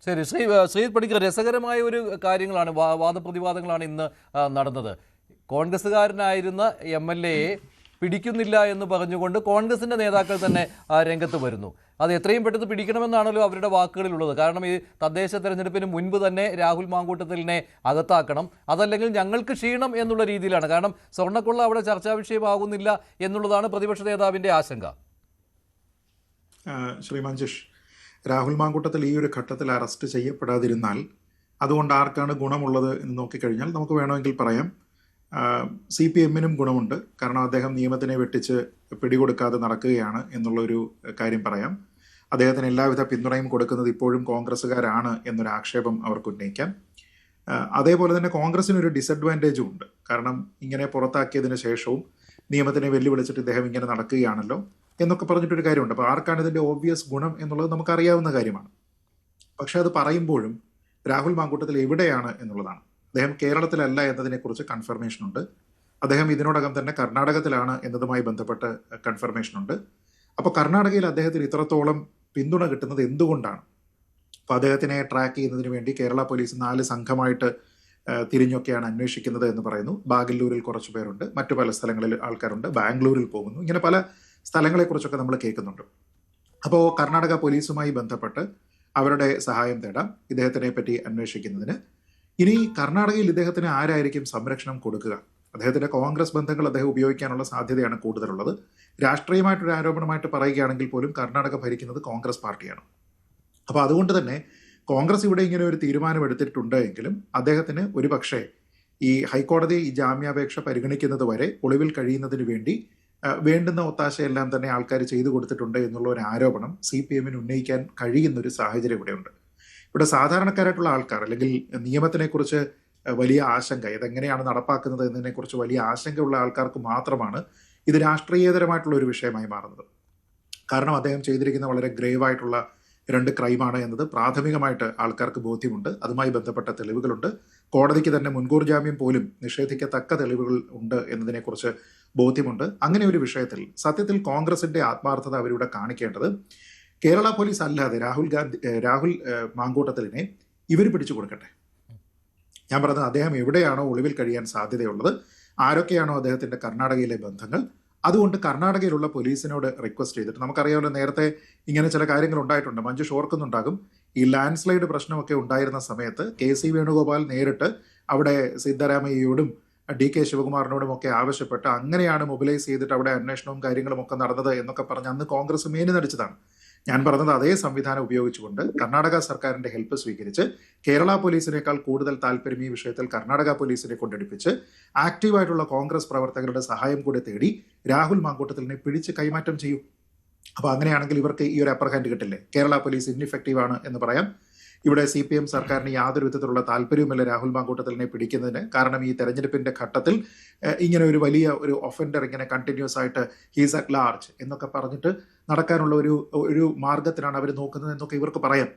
ശരി, ശ്രീ പണിക്കർ, രസകരമായ ഒരു കാര്യങ്ങളാണ്, വാദപ്രതിവാദങ്ങളാണ് ഇന്ന് നടന്നത്. കോൺഗ്രസ്സുകാരനായിരുന്ന MLA പിടിക്കുന്നില്ല എന്ന് പറഞ്ഞുകൊണ്ട് കോൺഗ്രസിൻ്റെ നേതാക്കൾ തന്നെ രംഗത്ത് വരുന്നു. അത് എത്രയും പെട്ടെന്ന് പിടിക്കണമെന്നാണല്ലോ അവരുടെ വാക്കുകളിലുള്ളത്. കാരണം ഈ തദ്ദേശ തെരഞ്ഞെടുപ്പിന് മുൻപ് തന്നെ രാഹുൽ മാങ്കൂട്ടത്തിലിനെ അകത്താക്കണം, അതല്ലെങ്കിൽ ഞങ്ങൾക്ക് ക്ഷീണം എന്നുള്ള രീതിയിലാണ്. കാരണം സ്വർണ്ണക്കൊള്ള അവിടെ ചർച്ചാ വിഷയമാകുന്നില്ല എന്നുള്ളതാണ് പ്രതിപക്ഷ നേതാവിൻ്റെ ആശങ്ക. ശ്രീ മഞ്ജുഷ്, രാഹുൽ മാങ്കൂട്ടത്തിൽ ഈ ഒരു ഘട്ടത്തിൽ അറസ്റ്റ് ചെയ്യപ്പെടാതിരുന്നാൽ അതുകൊണ്ട് ആർക്കാണ് ഗുണമുള്ളത് എന്ന് നോക്കിക്കഴിഞ്ഞാൽ നമുക്ക് വേണമെങ്കിൽ പറയാം CPM-നും ഗുണമുണ്ട്. കാരണം അദ്ദേഹം നിയമത്തിനെ വെട്ടിച്ച് പിടികൊടുക്കാതെ നടക്കുകയാണ് എന്നുള്ളൊരു കാര്യം പറയാം. അദ്ദേഹത്തിന് എല്ലാവിധ പിന്തുണയും കൊടുക്കുന്നത് ഇപ്പോഴും കോൺഗ്രസ്സുകാരാണ് എന്നൊരു ആക്ഷേപം അവർക്ക് ഉന്നയിക്കാം. അതേപോലെ തന്നെ കോൺഗ്രസിനൊരു ഡിസഡ്വാൻറ്റേജും ഉണ്ട്. കാരണം ഇങ്ങനെ പുറത്താക്കിയതിന് ശേഷവും നിയമത്തിനെ വെല്ലുവിളിച്ചിട്ട് ഇദ്ദേഹം ഇങ്ങനെ നടക്കുകയാണല്ലോ എന്നൊക്കെ പറഞ്ഞിട്ടൊരു കാര്യമുണ്ട്. അപ്പോൾ ആർക്കാണ് ഇതിൻ്റെ ഓബ്വിയസ് ഗുണം എന്നുള്ളത് നമുക്കറിയാവുന്ന കാര്യമാണ്. പക്ഷെ അത് പറയുമ്പോഴും രാഹുൽ മാങ്കൂട്ടത്തിൽ എവിടെയാണ് എന്നുള്ളതാണ്. അദ്ദേഹം കേരളത്തിലല്ല എന്നതിനെക്കുറിച്ച് കൺഫർമേഷൻ ഉണ്ട്. അദ്ദേഹം ഇതിനോടകം തന്നെ കർണാടകത്തിലാണ് എന്നതുമായി ബന്ധപ്പെട്ട് കൺഫർമേഷൻ ഉണ്ട്. അപ്പോൾ കർണാടകയിൽ അദ്ദേഹത്തിന് ഇത്രത്തോളം പിന്തുണ കിട്ടുന്നത് എന്തുകൊണ്ടാണ്? അപ്പോൾ അദ്ദേഹത്തിനെ ട്രാക്ക് ചെയ്യുന്നതിന് വേണ്ടി കേരള പോലീസ് 4 സംഘമായിട്ട് തിരിഞ്ഞൊക്കെയാണ് അന്വേഷിക്കുന്നത് എന്ന് പറയുന്നു. ബാഗല്ലൂരിൽ കുറച്ച് പേരുണ്ട്, മറ്റു പല സ്ഥലങ്ങളിൽ ആൾക്കാരുണ്ട്, ബാംഗ്ലൂരിൽ പോകുന്നു, ഇങ്ങനെ പല സ്ഥലങ്ങളെക്കുറിച്ചൊക്കെ നമ്മൾ കേൾക്കുന്നുണ്ട്. അപ്പോൾ കർണാടക പോലീസുമായി ബന്ധപ്പെട്ട് അവരുടെ സഹായം തേടാം ഇദ്ദേഹത്തിനെ പറ്റി അന്വേഷിക്കുന്നതിന്. ഇനി കർണാടകയിൽ ഇദ്ദേഹത്തിന് ആരായിരിക്കും സംരക്ഷണം കൊടുക്കുക? അദ്ദേഹത്തിൻ്റെ കോൺഗ്രസ് ബന്ധങ്ങൾ അദ്ദേഹം ഉപയോഗിക്കാനുള്ള സാധ്യതയാണ് കൂടുതലുള്ളത്. രാഷ്ട്രീയമായിട്ടൊരു ആരോപണമായിട്ട് പറയുകയാണെങ്കിൽ പോലും കർണാടക ഭരിക്കുന്നത് കോൺഗ്രസ് പാർട്ടിയാണ്. അപ്പോൾ അതുകൊണ്ട് തന്നെ കോൺഗ്രസ് ഇവിടെ ഇങ്ങനെ ഒരു തീരുമാനം എടുത്തിട്ടുണ്ട് എങ്കിലും അദ്ദേഹത്തിന് ഒരു പക്ഷേ ഈ ഹൈക്കോടതി ഈ ജാമ്യാപേക്ഷ പരിഗണിക്കുന്നത് വരെ ഒളിവിൽ കഴിയുന്നതിന് വേണ്ടി വേണ്ടുന്ന ഒത്താശയെല്ലാം തന്നെ ആൾക്കാർ ചെയ്തു കൊടുത്തിട്ടുണ്ട് എന്നുള്ള ഒരു ആരോപണം CPM-ന് ഉന്നയിക്കാൻ കഴിയുന്നൊരു സാഹചര്യം ഇവിടെയുണ്ട്. ഇവിടെ സാധാരണക്കാരായിട്ടുള്ള ആൾക്കാർ അല്ലെങ്കിൽ നിയമത്തിനെക്കുറിച്ച് വലിയ ആശങ്ക, ഇതെങ്ങനെയാണ് നടപ്പാക്കുന്നത് എന്നതിനെക്കുറിച്ച് വലിയ ആശങ്കയുള്ള ആൾക്കാർക്ക് മാത്രമാണ് ഇത് രാഷ്ട്രീയേതരമായിട്ടുള്ള ഒരു വിഷയമായി മാറുന്നത്. കാരണം അദ്ദേഹം ചെയ്തിരിക്കുന്ന വളരെ ഗ്രേവായിട്ടുള്ള 2 ക്രൈമാണ് എന്നത് പ്രാഥമികമായിട്ട് ആൾക്കാർക്ക് ബോധ്യമുണ്ട്. അതുമായി ബന്ധപ്പെട്ട തെളിവുകളുണ്ട്. കോടതിക്ക് തന്നെ മുൻകൂർ ജാമ്യം പോലും നിഷേധിക്കത്തക്ക തെളിവുകൾ ഉണ്ട് എന്നതിനെക്കുറിച്ച് ബോധ്യമുണ്ട്. അങ്ങനെ ഒരു വിഷയത്തിൽ സത്യത്തിൽ കോൺഗ്രസിന്റെ ആത്മാർത്ഥത അവരിവിടെ കാണിക്കേണ്ടത് കേരള പോലീസ് അല്ലാതെ രാഹുൽ മാങ്കൂട്ടത്തിലിനെ ഇവർ പിടിച്ചു കൊടുക്കട്ടെ. ഞാൻ പറഞ്ഞത് അദ്ദേഹം എവിടെയാണോ ഒളിവിൽ കഴിയാൻ സാധ്യതയുള്ളത്, ആരൊക്കെയാണോ അദ്ദേഹത്തിന്റെ കർണാടകയിലെ ബന്ധങ്ങൾ, അതുകൊണ്ട് കർണാടകയിലുള്ള പോലീസിനോട് റിക്വസ്റ്റ് ചെയ്തിട്ട്, നമുക്കറിയാമല്ലോ നേരത്തെ ഇങ്ങനെ ചില കാര്യങ്ങൾ ഉണ്ടായിട്ടുണ്ട്. മഞ്ജുഷ് ഓർക്കുന്നുണ്ടാകും, ഈ ലാൻഡ് സ്ലൈഡ് പ്രശ്നമൊക്കെ ഉണ്ടായിരുന്ന സമയത്ത് KC വേണുഗോപാൽ നേരിട്ട് അവിടെ സിദ്ധരാമയ്യയോടും DK ശിവകുമാറിനോടും ഒക്കെ ആവശ്യപ്പെട്ട് അങ്ങനെയാണ് മൊബിലൈസ് ചെയ്തിട്ട് അവിടെ അന്വേഷണവും കാര്യങ്ങളും ഒക്കെ നടന്നത് എന്നൊക്കെ പറഞ്ഞ് അന്ന് കോൺഗ്രസ് മേനിനടിച്ചതാണ്. ഞാൻ പറഞ്ഞത് അതേ സംവിധാനം ഉപയോഗിച്ചുകൊണ്ട് കർണാടക സർക്കാരിന്റെ ഹെൽപ്പ് സ്വീകരിച്ച് കേരള പോലീസിനേക്കാൾ കൂടുതൽ താല്പര്യം ഈ വിഷയത്തിൽ കർണാടക പോലീസിനെ കൊണ്ടെടുപ്പിച്ച് ആക്റ്റീവായിട്ടുള്ള കോൺഗ്രസ് പ്രവർത്തകരുടെ സഹായം കൂടി തേടി രാഹുൽ മാങ്കൂട്ടത്തിലിനെ പിടിച്ച് കൈമാറ്റം ചെയ്യും. അപ്പോൾ അങ്ങനെയാണെങ്കിൽ ഇവർക്ക് ഈ ഒരു അപ്പർ ഹാൻഡ് കിട്ടില്ലേ? കേരള പോലീസ് ഇൻഇഫക്റ്റീവ് ആണ് എന്ന് പറയാം. ഇവിടെ CPM സർക്കാരിന് യാതൊരു വിധത്തിലുള്ള താല്പര്യവുമില്ല രാഹുൽ മാങ്കൂട്ടത്തിലിനെ പിടിക്കുന്നതിന്. കാരണം ഈ തെരഞ്ഞെടുപ്പിന്റെ ഘട്ടത്തിൽ ഇങ്ങനെ ഒരു വലിയ ഒരു ഒഫൻഡർ ഇങ്ങനെ കണ്ടിന്യൂസ് ആയിട്ട് ഹീസ് അറ്റ് ലാർജ് എന്നൊക്കെ പറഞ്ഞിട്ട് നടക്കാനുള്ള ഒരു മാർഗത്തിനാണ് അവർ നോക്കുന്നത് എന്നൊക്കെ ഇവർക്ക് പറയാം.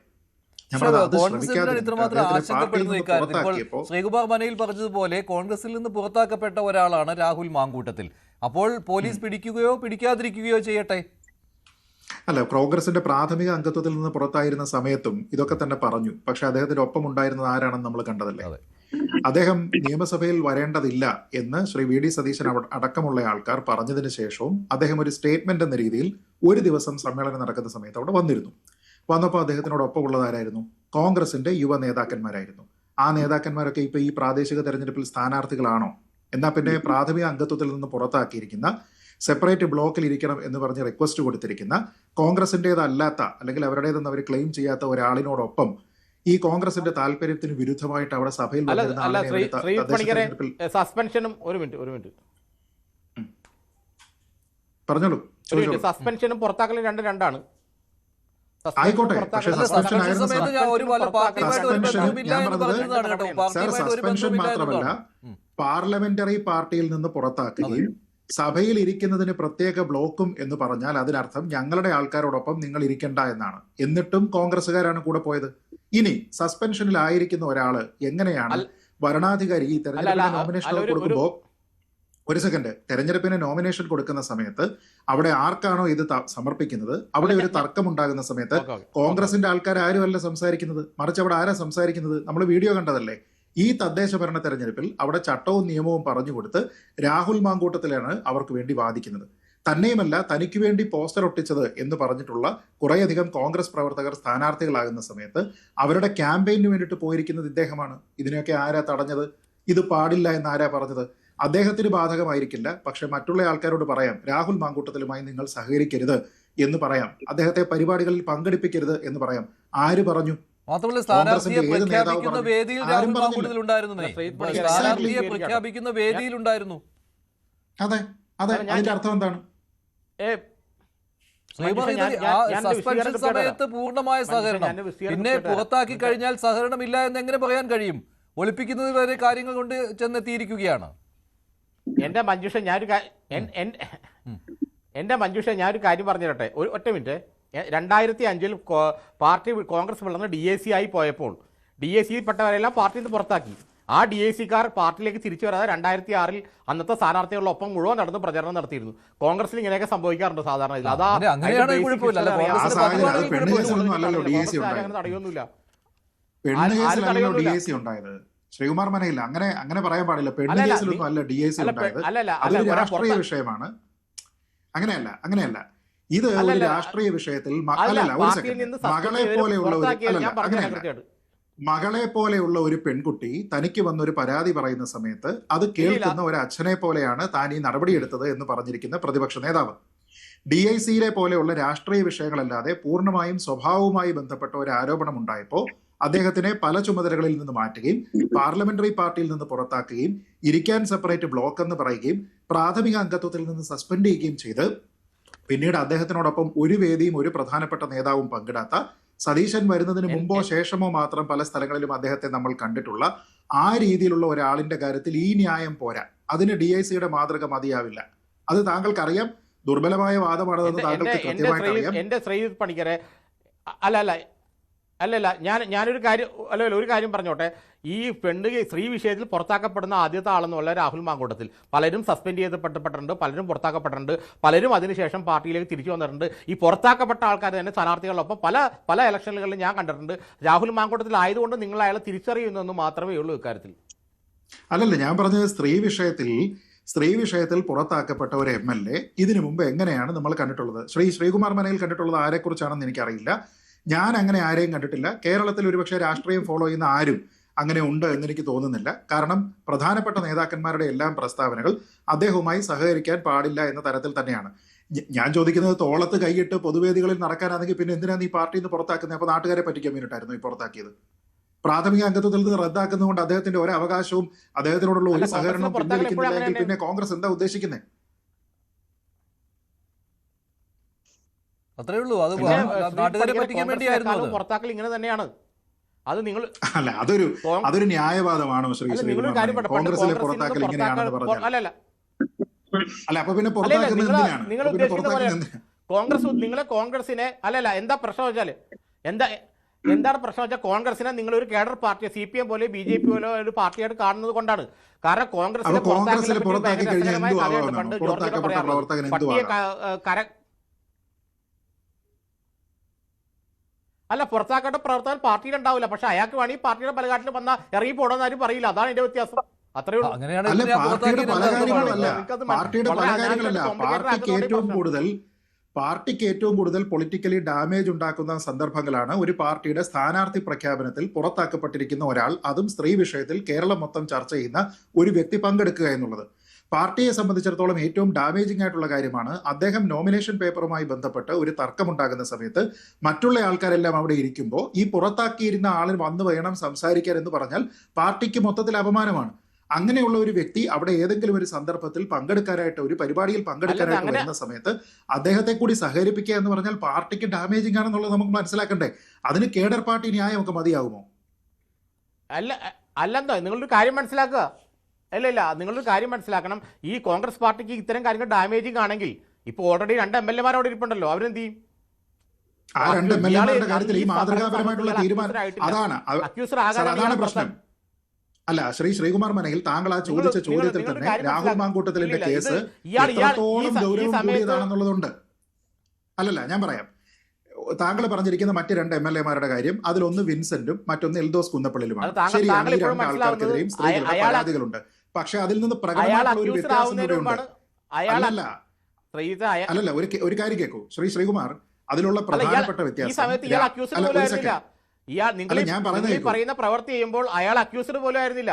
ശ്രീകുമാർ മനയിൽ പറഞ്ഞതുപോലെ കോൺഗ്രസിൽ നിന്ന് പുറത്താക്കപ്പെട്ട ഒരാളാണ് രാഹുൽ മാങ്കൂട്ടത്തിൽ. അപ്പോൾ പോലീസ് പിടിക്കുകയോ പിടിക്കാതിരിക്കുകയോ ചെയ്യട്ടെ. അല്ല, കോൺഗ്രസിന്റെ പ്രാഥമിക അംഗത്വത്തിൽ നിന്ന് പുറത്തായിരുന്ന സമയത്തും ഇതൊക്കെ തന്നെ പറഞ്ഞു. പക്ഷെ അദ്ദേഹത്തിന്റെ ഒപ്പം ഉണ്ടായിരുന്നത് ആരാണെന്ന് നമ്മൾ കണ്ടതല്ലേ? അദ്ദേഹം നിയമസഭയിൽ വരേണ്ടതില്ല എന്ന് ശ്രീ VD സതീശൻ അടക്കമുള്ള ആൾക്കാർ പറഞ്ഞതിന് ശേഷവും അദ്ദേഹം ഒരു സ്റ്റേറ്റ്മെന്റ് എന്ന രീതിയിൽ ഒരു ദിവസം സമ്മേളനം നടക്കുന്ന സമയത്ത് അവിടെ വന്നപ്പോൾ അദ്ദേഹത്തിനോടൊപ്പം ഉള്ളതാരായിരുന്നു? കോൺഗ്രസിന്റെ യുവ നേതാക്കന്മാരായിരുന്നു. ആ നേതാക്കന്മാരൊക്കെ ഇപ്പൊ ഈ പ്രാദേശിക തെരഞ്ഞെടുപ്പിൽ സ്ഥാനാർത്ഥികളാണോ? എന്നാൽ പിന്നെ പ്രാഥമിക അംഗത്വത്തിൽ നിന്ന് പുറത്താക്കിയിരിക്കുന്ന, സെപ്പറേറ്റ് ബ്ലോക്കിൽ ഇരിക്കണം എന്ന് പറഞ്ഞ് റിക്വസ്റ്റ് കൊടുത്തിരിക്കുന്ന, കോൺഗ്രസിൻ്റെതല്ലാത്ത അല്ലെങ്കിൽ അവരുടേതെന്ന് അവർ ക്ലെയിം ചെയ്യാത്ത ഒരാളിനോടൊപ്പം ഈ കോൺഗ്രസിന്റെ താല്പര്യത്തിന് വിരുദ്ധമായിട്ട് അവിടെ സഭയിൽ സസ്പെൻഷനും ഒരു മിനിറ്റ് പറഞ്ഞോളൂ. സസ്പെൻഷനും പുറത്താക്കലും രണ്ടാണ്. ആയിക്കോട്ടെ, പക്ഷേ സസ്പെൻഷൻ മാത്രമല്ല, പാർലമെന്ററി പാർട്ടിയിൽ നിന്ന് പുറത്താക്കുകയും സഭയിൽ ഇരിക്കുന്നതിന് പ്രത്യേക ബ്ലോക്കും എന്ന് പറഞ്ഞാൽ അതിനർത്ഥം ഞങ്ങളുടെ ആൾക്കാരോടൊപ്പം നിങ്ങൾ ഇരിക്കണ്ട എന്നാണ്. എന്നിട്ടും കോൺഗ്രസ്സുകാരാണ് കൂടെ പോയത്. ഇനി സസ്പെൻഷനിലായിരിക്കുന്ന ഒരാള് എങ്ങനെയാണ് ഭരണാധികാരി ഈ തെരഞ്ഞെടുപ്പിന് നോമിനേഷൻ കൊടുക്കുമ്പോൾ ഒരു സെക്കൻഡ്, തെരഞ്ഞെടുപ്പിന് നോമിനേഷൻ കൊടുക്കുന്ന സമയത്ത് അവിടെ ആർക്കാണോ ഇത് സമർപ്പിക്കുന്നത് അവിടെ ഒരു തർക്കം ഉണ്ടാകുന്ന സമയത്ത് കോൺഗ്രസിന്റെ ആൾക്കാർ ആരുമല്ല സംസാരിക്കുന്നത്, മറിച്ച് അവിടെ ആരാ സംസാരിക്കുന്നത്? നമ്മൾ വീഡിയോ കണ്ടതല്ലേ. ഈ തദ്ദേശ ഭരണ തെരഞ്ഞെടുപ്പിൽ അവിടെ ചട്ടവും നിയമവും പറഞ്ഞുകൊടുത്ത് രാഹുൽ മാങ്കൂട്ടത്തിലാണ് അവർക്ക് വേണ്ടി വാദിക്കുന്നത്. തന്നെയുമല്ല, തനിക്ക് വേണ്ടി പോസ്റ്റർ ഒട്ടിച്ചത് എന്ന് പറഞ്ഞിട്ടുള്ള കുറേയധികം കോൺഗ്രസ് പ്രവർത്തകർ സ്ഥാനാർത്ഥികളാകുന്ന സമയത്ത് അവരുടെ ക്യാമ്പയിന് വേണ്ടിയിട്ട് പോയിരിക്കുന്നത് ഇദ്ദേഹമാണ്. ഇതിനെയൊക്കെ ആരാ തടഞ്ഞത്? ഇത് പാടില്ല എന്ന് ആരാ പറഞ്ഞത്? അദ്ദേഹത്തിന് ബാധകമായിരിക്കില്ല, പക്ഷെ മറ്റുള്ള ആൾക്കാരോട് പറയാം രാഹുൽ മാങ്കൂട്ടത്തിലുമായി നിങ്ങൾ സഹകരിക്കരുത് എന്ന് പറയാം, അദ്ദേഹത്തെ പരിപാടികളിൽ പങ്കെടുപ്പിക്കരുത് എന്ന് പറയാം. ആര് പറഞ്ഞു? മാത്രമല്ല സ്ഥാനാർത്ഥിയെ പ്രഖ്യാപിക്കുന്ന വേദിയിൽ രാഹുൽ മാങ്കൂട്ടത്തിൽ ഉണ്ടായിരുന്നു. അതെ അതെ, അതിന്റെ അർത്ഥം എന്താണ്? സസ്പെൻഷൻ സമയത്ത് പൂർണ്ണമായ സഹകരണം, പിന്നെ പുറത്താക്കി കഴിഞ്ഞാൽ സഹകരണമില്ല എന്ന് എങ്ങനെ പറയാൻ കഴിയും? ഒളിപ്പിക്കുന്നത് വരെ കാര്യങ്ങൾ കൊണ്ട് ചെന്നെത്തിയിരിക്കുകയാണ്. എന്റെ മഞ്ജുഷ ഞാനൊരു കാര്യം പറഞ്ഞു തരട്ടെ, ഒറ്റ മിനിറ്റ്. 2005 പാർട്ടി കോൺഗ്രസ് വളർന്ന് DAC ആയി പോയപ്പോൾ DAC പെട്ടവരെല്ലാം പാർട്ടിയിൽ നിന്ന് പുറത്താക്കി. ആ DAC-കാർ പാർട്ടിയിലേക്ക് തിരിച്ചു വരാതെ 2006 അന്നത്തെ സ്ഥാനാർത്ഥികളൊപ്പം മുഴുവൻ നടന്ന് പ്രചരണം നടത്തിയിരുന്നു. കോൺഗ്രസിൽ ഇങ്ങനെയൊക്കെ സംഭവിക്കാറുണ്ട് സാധാരണ. തടയൊന്നുമില്ല. ശ്രീകുമാർ മനയില്ല, അങ്ങനെ പറയാൻ പാടില്ല. പെണ്ണ് കേസിലൊന്നും അല്ല DAC ഉണ്ടായത്. അതൊരു രാഷ്ട്രീയ വിഷയമാണ്. അങ്ങനെയല്ല ഇത് ഒരു രാഷ്ട്രീയ വിഷയത്തിൽ മകളെ പോലെയുള്ള ഒരു പെൺകുട്ടി തനിക്ക് വന്നൊരു പരാതി പറയുന്ന സമയത്ത് അത് കേൾക്കുന്ന ഒരു അച്ഛനെ പോലെയാണ് താൻ ഈ നടപടിയെടുത്തത് എന്ന് പറഞ്ഞിരിക്കുന്ന പ്രതിപക്ഷ നേതാവ്. DIC-യിലെ പോലെയുള്ള രാഷ്ട്രീയ വിഷയങ്ങളല്ലാതെ പൂർണ്ണമായും സ്വഭാവവുമായി ബന്ധപ്പെട്ട ഒരു ആരോപണം ഉണ്ടായപ്പോൾ അദ്ദേഹത്തിനെ പല ചുമതലകളിൽ നിന്ന് മാറ്റുകയും പാർലമെന്ററി പാർട്ടിയിൽ നിന്ന് പുറത്താക്കുകയും ഇരിക്കാൻ സെപ്പറേറ്റ് ബ്ലോക്ക് എന്ന് പറയുകയും പ്രാഥമിക അംഗത്വത്തിൽ നിന്ന് സസ്പെൻഡ് ചെയ്യുകയും ചെയ്ത് പിന്നീട് അദ്ദേഹത്തിനോടൊപ്പം ഒരു വേദിയും ഒരു പ്രധാനപ്പെട്ട നേതാവും പങ്കിടാത്ത, സതീശൻ വരുന്നതിന് മുമ്പോ ശേഷമോ മാത്രം പല സ്ഥലങ്ങളിലും അദ്ദേഹത്തെ നമ്മൾ കണ്ടിട്ടുള്ള ആ രീതിയിലുള്ള ഒരാളിന്റെ കാര്യത്തിൽ ഈ ന്യായം പോരാ. അതിന് DIC-യുടെ മാതൃക മതിയാവില്ല. അത് താങ്കൾക്കറിയാം, ദുർബലമായ വാദമാണെന്ന് താങ്കൾക്ക് കൃത്യമായിട്ട് അറിയാം. എന്റെ ശ്രീജിത്ത് പണിക്കരെ അല്ലല്ല ഞാനൊരു കാര്യം പറഞ്ഞോട്ടെ. ഈ സ്ത്രീ വിഷയത്തിൽ പുറത്താക്കപ്പെടുന്ന ആദ്യത്തെ ആളെന്നുള്ള രാഹുൽ മാങ്കൂട്ടത്തിൽ പലരും സസ്പെൻഡ് ചെയ്യപ്പെട്ടിട്ടുണ്ട്, പലരും പുറത്താക്കപ്പെട്ടിട്ടുണ്ട്, പലരും അതിനുശേഷം പാർട്ടിയിലേക്ക് തിരിച്ചു വന്നിട്ടുണ്ട്. ഈ പുറത്താക്കപ്പെട്ട ആൾക്കാർ തന്നെ സ്ഥാനാർത്ഥികളൊപ്പം പല ഇലക്ഷനുകളിലും ഞാൻ കണ്ടിട്ടുണ്ട്. രാഹുൽ മാങ്കൂട്ടത്തിൽ ആയതുകൊണ്ട് നിങ്ങൾ അയാളെ തിരിച്ചറിയുന്നെന്ന് മാത്രമേ ഉള്ളൂ ഇക്കാര്യത്തിൽ. അല്ലല്ല, ഞാൻ പറഞ്ഞത് സ്ത്രീ വിഷയത്തിൽ പുറത്താക്കപ്പെട്ട ഒരു MLA ഇതിനു മുമ്പ് എങ്ങനെയാണ് നമ്മൾ കണ്ടിട്ടുള്ളത്? ശ്രീകുമാർ മനയിൽ കണ്ടിട്ടുള്ളത് ആരെക്കുറിച്ചാണെന്ന് എനിക്കറിയില്ല. ഞാൻ അങ്ങനെ ആരെയും കണ്ടിട്ടില്ല. കേരളത്തിൽ ഒരുപക്ഷെ രാഷ്ട്രീയം ഫോളോ ചെയ്യുന്ന ആരും അങ്ങനെ ഉണ്ട് എന്നെനിക്ക് തോന്നുന്നില്ല. കാരണം പ്രധാനപ്പെട്ട നേതാക്കന്മാരുടെ എല്ലാം പ്രസ്താവനകൾ അദ്ദേഹവുമായി സഹകരിക്കാൻ പാടില്ല എന്ന തരത്തിൽ തന്നെയാണ്. ഞാൻ ചോദിക്കുന്നത്, തോളത്ത് കൈയിട്ട് പൊതുവേദികളിൽ നടക്കാനാണെങ്കിൽ പിന്നെ എന്തിനാണ് ഈ പാർട്ടിയിൽ നിന്ന് പുറത്താക്കുന്നത്? അപ്പോൾ നാട്ടുകാരെ പറ്റിക്കാൻ വേണ്ടിയിട്ടായിരുന്നു ഈ പുറത്താക്കിയത്. പ്രാഥമിക അംഗത്വത്തിൽ നിന്ന് റദ്ദാക്കുന്നതുകൊണ്ട് അദ്ദേഹത്തിന്റെ ഒരു അവകാശവും അദ്ദേഹത്തിനോടുള്ള ഒരു സഹകരണം പിൻവലിക്കുന്നില്ലെങ്കിൽ പിന്നെ കോൺഗ്രസ് എന്താ ഉദ്ദേശിക്കുന്നത്? അത്രേ ഉള്ളൂ. അത് നാട്ടുകാരെ പറ്റിക്കാൻ വേണ്ടിയായിരുന്നു. പുറത്താക്കൽ ഇങ്ങനെ തന്നെയാണ്. അത് നിങ്ങൾ അല്ല, അതൊരു ന്യായവാദമാണോ കോൺഗ്രസിലെ പുറത്താക്കൽ ഇങ്ങനെയാണെന്ന് പറഞ്ഞാൽ? അല്ല, അപ്പൊ പിന്നെ നിങ്ങൾ ഉദ്ദേശിക്കുന്ന കോൺഗ്രസിനെ എന്താ പ്രശ്നം വെച്ചാൽ എന്താണ് പ്രശ്നം വെച്ചാൽ കോൺഗ്രസിനെ നിങ്ങൾ ഒരു കേഡർ പാർട്ടി CPM പോലെ BJP പോലെ ഒരു പാർട്ടിയായിട്ട് കാണുന്നത് കൊണ്ടാണ്. കാരണം കോൺഗ്രസിലെ പുറത്താക്കേണ്ട പ്രവർത്തകൻ പാർട്ടിയിലുണ്ടാവില്ല. പക്ഷെ അയാൾക്ക് വേണമെങ്കിൽ പാർട്ടിയുടെ പലകാട്ടിൽ വന്നാൽ ഇറങ്ങി പോകണമെന്ന് ആരും പറയില്ല. അതാണ് എന്റെ വ്യത്യാസം. അത്രേ ഉള്ളൂ. പാർട്ടിക്ക് ഏറ്റവും കൂടുതൽ പൊളിറ്റിക്കലി ഡാമേജ് ഉണ്ടാക്കുന്ന സന്ദർഭങ്ങളാണ് ഒരു പാർട്ടിയുടെ സ്ഥാനാർത്ഥി പ്രഖ്യാപനത്തിൽ പുറത്താക്കപ്പെട്ടിരിക്കുന്ന ഒരാൾ, അതും സ്ത്രീ വിഷയത്തിൽ കേരളം മൊത്തം ചർച്ച ചെയ്യുന്ന ഒരു വ്യക്തി പങ്കെടുക്കുക എന്നുള്ളത്. പാർട്ടിയെ സംബന്ധിച്ചിടത്തോളം ഏറ്റവും ഡാമേജിംഗ് ആയിട്ടുള്ള കാര്യമാണ് അദ്ദേഹം നോമിനേഷൻ പേപ്പറുമായി ബന്ധപ്പെട്ട് ഒരു തർക്കമുണ്ടാകുന്ന സമയത്ത് മറ്റുള്ള ആൾക്കാരെല്ലാം അവിടെ ഇരിക്കുമ്പോൾ ഈ പുറത്താക്കിയിരുന്ന ആളിൽ വന്നു വേണം സംസാരിക്കാൻ എന്ന് പറഞ്ഞാൽ പാർട്ടിക്ക് മൊത്തത്തിൽ അപമാനമാണ്. അങ്ങനെയുള്ള ഒരു വ്യക്തി അവിടെ ഏതെങ്കിലും ഒരു സന്ദർഭത്തിൽ പങ്കെടുക്കാനായിട്ട്, ഒരു പരിപാടിയിൽ പങ്കെടുക്കാനായിട്ട് വരുന്ന സമയത്ത് അദ്ദേഹത്തെ കൂടി സഹകരിപ്പിക്കുക എന്ന് പറഞ്ഞാൽ പാർട്ടിക്ക് ഡാമേജിംഗ് ആണെന്നുള്ളത് നമുക്ക് മനസ്സിലാക്കണ്ടേ? അതിന് കേഡർ പാർട്ടി ന്യായമൊക്കെ മതിയാകുമോ? അല്ലെന്തോ നിങ്ങളൊരു കാര്യം മനസ്സിലാക്കുക. ഇല്ല നിങ്ങളൊരു കാര്യം മനസ്സിലാക്കണം. ഈ കോൺഗ്രസ് പാർട്ടിക്ക് ഇത്തരം കാര്യങ്ങൾ ഡാമേജിംഗ് ആണെങ്കിൽ ഇപ്പോൾ ഓൾറെഡി 2 MLA-മാർ അവിടെ ഇരിപ്പുണ്ടല്ലോ, അവരെന്ത് ചെയ്യും? ആ 2 MLA-മാരുടെ കാര്യത്തിൽ ഈ മാതൃകാപരമായിട്ടുള്ള തീരുമാനം അതാണ് പ്രശ്നം. അല്ല ശ്രീകുമാർ മനയിൽ താങ്കൾ ആ ചോദിച്ച ചോദ്യത്തിൽ നിങ്ങളൊരു തന്നെ കാര്യം രാഹുൽ മനസ്സിലാക്കുക. മാങ്കൂട്ടത്തിലിന്റെ ഇല്ല, ഇത് കേസ് ഇയാൾ- എത്രത്തോളം ഈ ഗൗരവം സമയത്ത് കൂടിയതാണെന്നുള്ളതുണ്ട്. അല്ലല്ല, ഞാൻ പറയാം. താങ്കൾ പറഞ്ഞിരിക്കുന്ന മറ്റ് 2 MLA-മാരുടെ കാര്യം, അതിലൊന്ന് വിൻസെന്റും മറ്റൊന്ന് എൽദോസ് കുന്നപ്പള്ളിലുമാണ്. അത് താങ്കൾ ശരിയാണ്, ഈ ഇപ്പോഴും 2 ആൾക്കാർക്കെതിരെയും സ്ത്രീകളുടെ അയാൾ- പരാതികളുണ്ട്. പക്ഷെ അതിൽ നിന്ന് അയാൾ പ്രകടമായിട്ടുള്ള ഒരു അക്യൂസ്ഡ് വ്യത്യാസം ആവുന്നതിന് കൂടെ ഉണ്ട്. മുമ്പാണ് അയാൾ അല്ലല്ല അല്ലല്ല ഒരു കാര്യം കേൾക്കൂ ശ്രീകുമാർ, അതിലുള്ള പ്രധാനപ്പെട്ട ഈ വ്യത്യാസം സമയത്ത് ഇയാൾ അക്യൂസ്ഡ് അല്ല, പോലും ഒരു ആയിരുന്നില്ല. second. ഇയാൾ നിങ്ങൾ ഞാൻ പറയുന്നത് കേൾക്കൂ. പറയുന്ന പ്രവൃത്തി ചെയ്യുമ്പോൾ അയാൾ അക്യൂസ്ഡ് പോലും ആയിരുന്നില്ല.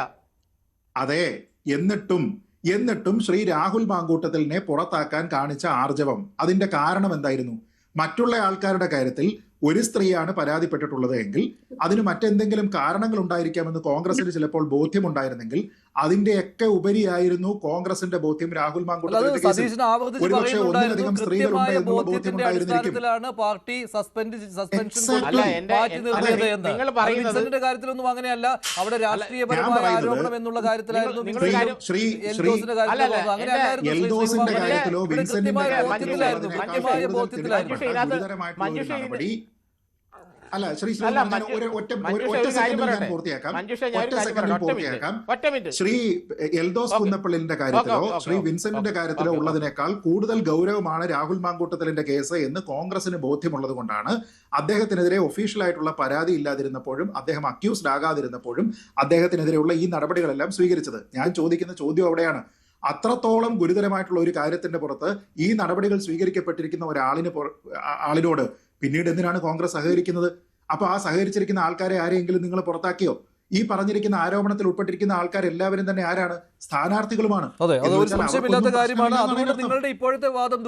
അതെ, എന്നിട്ടും ശ്രീ രാഹുൽ മാങ്കൂട്ടത്തിലിനെ പുറത്താക്കാൻ കാണിച്ച ആർജവം, അതിന്റെ കാരണം എന്തായിരുന്നു? മറ്റുള്ള ആൾക്കാരുടെ കാര്യത്തിൽ ഒരു സ്ത്രീയാണ് പരാതിപ്പെട്ടിട്ടുള്ളത് എങ്കിൽ അതിന് മറ്റെന്തെങ്കിലും കാരണങ്ങൾ ഉണ്ടായിരിക്കാമെന്ന് കോൺഗ്രസിന് ചിലപ്പോൾ ബോധ്യമുണ്ടായിരുന്നെങ്കിൽ അതിന്റെയൊക്കെ ഉപരിയായിരുന്നു കോൺഗ്രസിന്റെ ബോധ്യം രാഹുൽ മാങ്കൂട്ടത്തിലിന്റെ കേസിൽ. സതീശന് ആവർത്തിച്ച് ഒരുപക്ഷെ പറയുന്നുണ്ടായിരുന്നു, ഒന്നിലധികം സ്ത്രീകളുണ്ട് കൃത്യമായ എന്നുള്ള ബോധ്യം ബോധ്യത്തിന്റെ ഉണ്ടായിരുന്നിരിക്കും. അടിസ്ഥാനത്തിലാണ് പാർട്ടി സസ്പെൻഷൻ Exactly. അല്ല, എന്റെ- മാറ്റി നിർത്തിയത് എന്ന്. നിങ്ങൾ പറയുന്നത് വിൻസെന്റിന്റെ കാര്യത്തിലൊന്നും അങ്ങനെയല്ല. അവിടെ രാഷ്ട്രീയപരമായ പറയുന്നത് ആരോപണം എന്നുള്ള കാര്യത്തിലായിരുന്നു നിങ്ങൾ- വിൻസെന്റ് കാര്യം- എൽദോസിന്റെ കാര്യത്തിൽ അല്ല, പോകുന്നത്. അങ്ങനെയല്ലായിരുന്നു ശ്രീ എൽദോസിന്റെ ശ്രീകുമാർ. കാര്യത്തിലോ ഇവിടെ വിൻസെന്റിന്റെ കൃത്യമായ കാര്യത്തിലോ ബോധ്യത്തിലായിരുന്നു, കൃത്യമായ കൂടുതൽ ബോധ്യത്തിലായിരുന്നു. ഗുരുതരമായിട്ടുള്ള ഒരു നടപടി. അല്ല അല്ല, ശ്രീകുമാർ, ഞാൻ ഒറ്റ സെക്കൻഡിൽ ഞാൻ പൂർത്തിയാക്കാം. ഒറ്റ സെക്കൻഡിൽ പൂർത്തിയാക്കാം. ഒറ്റ മിനിറ്റ്. ശ്രീ എൽദോസ് കുന്നപ്പള്ളിന്റെ കാര്യത്തിലോ ഓക്കേ, ശ്രീ വിൻസെന്റിന്റെ കാര്യത്തിലോ ഓക്കേ. ഉള്ളതിനേക്കാൾ കൂടുതൽ ഗൗരവമാണ് രാഹുൽ മാങ്കൂട്ടത്തിലിന്റെ കേസ് എന്ന് കോൺഗ്രസിന് ബോധ്യമുള്ളത് കൊണ്ടാണ് അദ്ദേഹത്തിനെതിരെ ഒഫീഷ്യലായിട്ടുള്ള പരാതി ഇല്ലാതിരുന്നപ്പോഴും അദ്ദേഹം അക്യൂസ്ഡ് ആകാതിരുന്നപ്പോഴും അദ്ദേഹത്തിനെതിരെയുള്ള ഈ നടപടികളെല്ലാം സ്വീകരിച്ചത്. ഞാൻ ചോദിക്കുന്ന ചോദ്യം അവിടെയാണ്. അത്രത്തോളം ഗുരുതരമായിട്ടുള്ള ഒരു കാര്യത്തിന്റെ പുറത്ത് ഈ നടപടികൾ സ്വീകരിക്കപ്പെട്ടിരിക്കുന്ന ആളിനോട് പിന്നീട് എന്തിനാണ് കോൺഗ്രസ് സഹകരിക്കുന്നത്? അപ്പൊ ആ സഹകരിച്ചിരിക്കുന്ന ആൾക്കാരെ ആരെയെങ്കിലും നിങ്ങൾ പുറത്താക്കിയോ? ഈ പറഞ്ഞിരിക്കുന്ന ആരോപണത്തിൽ ഉൾപ്പെട്ടിരിക്കുന്ന ആൾക്കാരെല്ലാവരും തന്നെ ആരാണ്? സ്ഥാനാർത്ഥികളുമാണ്. അതെ, അത് എന്ന് ഒരു വെച്ചാൽ സംശയമില്ലാത്ത അവർക്കൊന്നും കാര്യമാണ്. പ്രശ്നമില്ലെന്നാണ് അതുകൊണ്ട് അതിനർത്ഥം. നിങ്ങളുടെ ഇപ്പോഴത്തെ വാദം